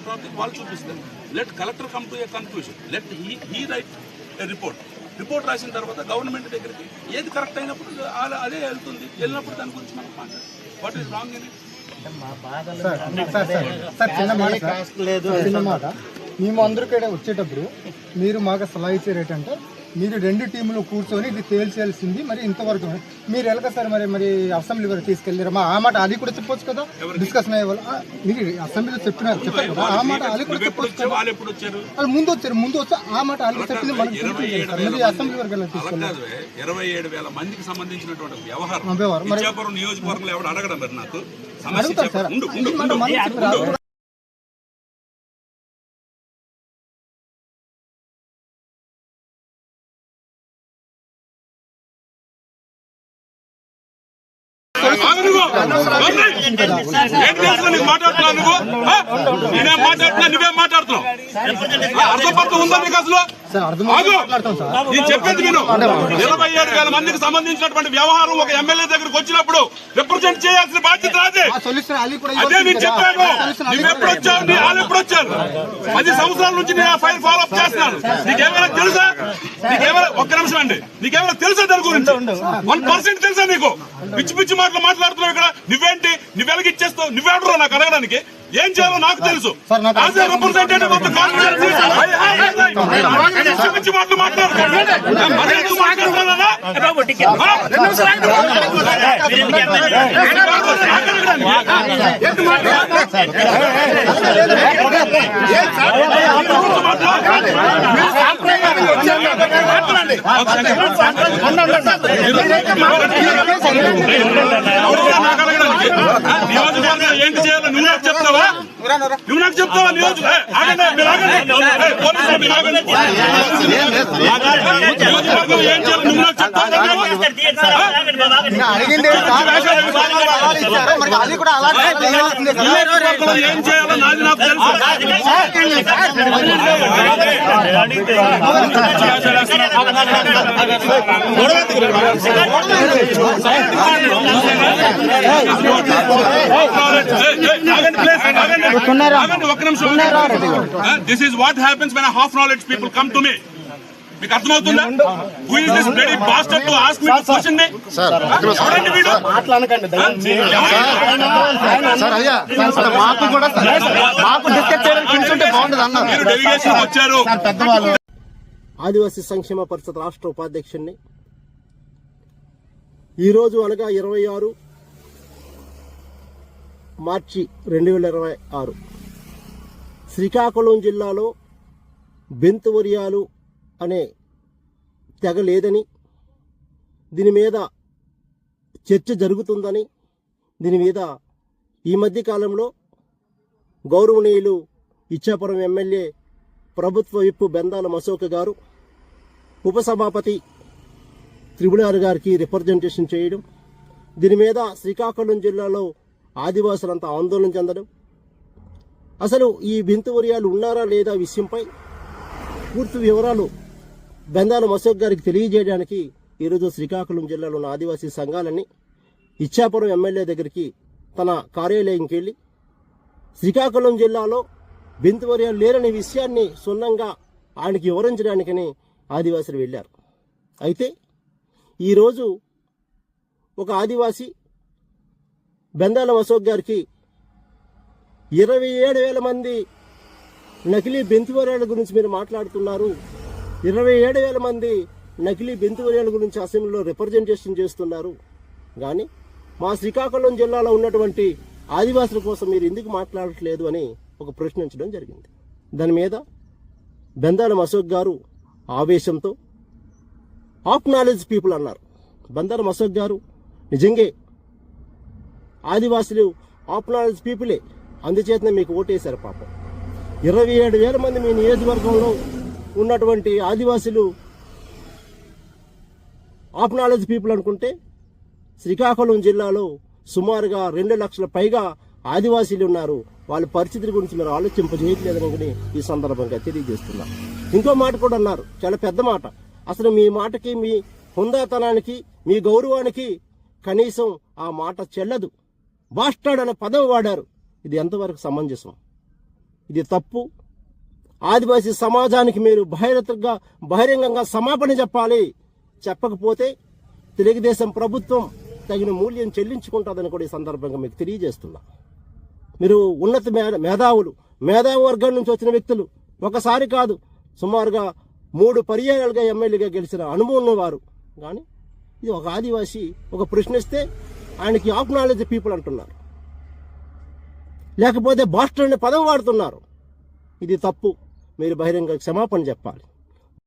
Topic వాళ్ళు చూపిస్తారు. Let collector come to A conclusion, let he right A report రాసిన తర్వాత గవర్నమెంట్ దగ్గరికి ఏది కరెక్ట్ అయినప్పుడు అదే వెళ్తుంది. వెళ్ళినప్పుడు దాని గురించి మనం మాట్లాడాలి. వాట్ ఈస్ రాంగ్ ఇన్ చిన్న మాట. మేము అందరికీ వచ్చేటప్పుడు మీరు మాకు సలహా ఇచ్చారు ఏంటంటే మీరు 2 టీములు కూర్చొని ఇది తేల్చేయాల్సింది. మరి ఇంతవరకు మీరు ఎలాగ సార్ మరి అసెంబ్లీ వరకు తీసుకెళ్ళారు? ఆ మాట అది కూడా చెప్పొచ్చు కదా, డిస్కషన్ అయ్యే వాళ్ళు. మీరు అసెంబ్లీలో చెప్పారు కదా, ఆ మాట అది కూడా చెప్పొచ్చు కదా. వాళ్ళు ముందు వచ్చి ఆ మాట అది చెప్పింది మనకి అసెంబ్లీ వరకు ఎలా తీసుకెళ్ళారు? 27,000 మందికి సంబంధించినటువంటి వ్యవహారం నియోజకవర్గంలో ఎవరు అడగడం నాకు అడుగుతారు సార్. నువ్వేం మాట్లాడుతున్నావు? అర్థపర్థం ఉందా నీకు అసలు? నేను చెప్పేది విను. 27,000 మందికి సంబంధించినటువంటి వ్యవహారం ఒక ఎమ్మెల్యే దగ్గరకు వచ్చినప్పుడు రిప్రజెంట్ చేయాల్సిన బాధ్యత అదే. అదే నేను చెప్పాను. నువ్వు ఎప్పుడు వచ్చావు? నీ వాళ్ళు ఎప్పుడు వచ్చారు? 10 సంవత్సరాల నుంచి నేను ఆ ఫైల్ ఫాలో అప్ చేస్తున్నాను. నీకేమైనా తెలుసా? ఒక్క నిమిషం అండి, నీకేమైనా తెలుసా దాని గురించి? 1% తెలుసా నీకు? పిచ్చి మాటలు మాట్లాడుతున్నావు ఇక్కడ. నువ్వేంటి, నువ్వెలాగ ఇచ్చేస్తావు? నువ్వెవడరా నాకు అడగడానికి? ఏం చేయాలో నాకు తెలుసు. As a representative of the constituency పిచ్చి మాటలు మాట్లాడుతున్నాను. నియోజకవర్గం ఏంటి చేయాలో నువ్వు నాకు చెప్తావా? నువ్వు నాకు చెప్తావా? నియోజకవర్గం ఏం చేయాలో నువ్వు నాకు చెప్తావా? ఏం చేయాలో నాది నాకు తెలుసు. This is what happens when a half knowledge people come to me. మీకు అర్థమవుతుందా? Who is this bloody bastard to ask me to question me? చూడండి వీడు మాట్లాడకండి. మీరు డెలిగేషన్ వచ్చారు. ఆదివాసీ సంక్షేమ పరిషత్ రాష్ట్ర ఉపాధ్యక్షుడిని. ఈరోజు అనగా 26 మార్చి 2026 శ్రీకాకుళం జిల్లాలో బెంతువరియాలు అనే తెగ లేదని, దీని మీద చర్చ జరుగుతుందని, దీని మీద ఈ మధ్య కాలంలో గౌరవనీయులు ఇచ్చాపురం ఎమ్మెల్యే ప్రభుత్వ విప్పు బెందాల అశోక్ గారు ఉపసభాపతి త్రిపురారు గారికి రిప్రజెంటేషన్ చేయడం, దీని మీద శ్రీకాకుళం జిల్లాలో ఆదివాసులంతా ఆందోళన చెందడం, అసలు ఈ బెంతువరియాలు ఉన్నారా లేదా విషయంపై పూర్తి వివరాలు బెందాల అశోక్ గారికి తెలియజేయడానికి ఈరోజు శ్రీకాకుళం జిల్లాలో ఉన్న ఆదివాసీ సంఘాలన్నీ ఇచ్చాపురం ఎమ్మెల్యే దగ్గరికి తన కార్యాలయంకి వెళ్ళి శ్రీకాకుళం జిల్లాలో బెంతువరియాలు లేరనే విషయాన్ని సున్నంగా ఆయనకి వివరించడానికని ఆదివాసులు వెళ్ళారు. అయితే ఈరోజు ఒక ఆదివాసీ బెందాల అశోక్ గారికి 27,000 మంది నకిలీ బెంతువరియాల గురించి మీరు మాట్లాడుతున్నారు, 27,000 మంది నకిలీ బెంతువరియాల గురించి అసెంబ్లీలో రిప్రజెంటేషన్ చేస్తున్నారు, కానీ మా శ్రీకాకుళం జిల్లాలో ఉన్నటువంటి ఆదివాసుల కోసం మీరు ఎందుకు మాట్లాడట్లేదు అని ఒక ప్రశ్నించడం జరిగింది. దాని మీద బెందాల అశోక్ గారు ఆవేశంతో ఆఫ్ నాలెడ్జ్ పీపుల్ అన్నారు. బెందాల అశోక్ గారు నిజంగా ఆదివాసులు ఆఫ్ నాలెడ్జ్ పీపులే, అందుచేతనే మీకు ఓటేశారు. పాపం 27,000 మంది మీ నియోజకవర్గంలో ఉన్నటువంటి ఆదివాసులు ఆఫ్ నాలెడ్జ్ పీపుల్ అనుకుంటే శ్రీకాకుళం జిల్లాలో సుమారుగా 2 లక్షల పైగా ఆదివాసీలు ఉన్నారు. వాళ్ళ పరిస్థితుల గురించి మీరు ఆలోచింపజేయట్లేదని ఈ సందర్భంగా తెలియజేస్తున్నా. ఇంకో మాట కూడా అన్నారు, చాలా పెద్ద మాట. అసలు మీ మాటకి, మీ హుందాతనానికి, మీ గౌరవానికి కనీసం ఆ మాట చెల్లదు. బాస్టర్డ్ అనే పదం వాడారు. ఇది ఎంతవరకు సమంజసం? ఇది తప్పు. ఆదివాసీ సమాజానికి మీరు బహిరంగంగా క్షమాపణ చెప్పాలి. చెప్పకపోతే తెలుగుదేశం ప్రభుత్వం తగిన మూల్యం చెల్లించుకుంటుందని కూడా ఈ సందర్భంగా మీకు తెలియజేస్తున్నా. మీరు ఉన్నత మేధావి వర్గం నుంచి వచ్చిన వ్యక్తులు, ఒకసారి కాదు సుమారుగా 3 పర్యాయాలుగా ఎమ్మెల్యేగా గెలిచిన అనుభవం ఉన్నవారు. కానీ ఇది ఒక ఆదివాసీ ఒక ప్రశ్నిస్తే ఆయనకి ఆక్నాలెడ్జ్ పీపుల్ అంటున్నారు, లేకపోతే బాస్టర్ అనే పదం వాడుతున్నారు. ఇది తప్పు. మీరు బహిరంగ క్షమాపణ చెప్పాలి.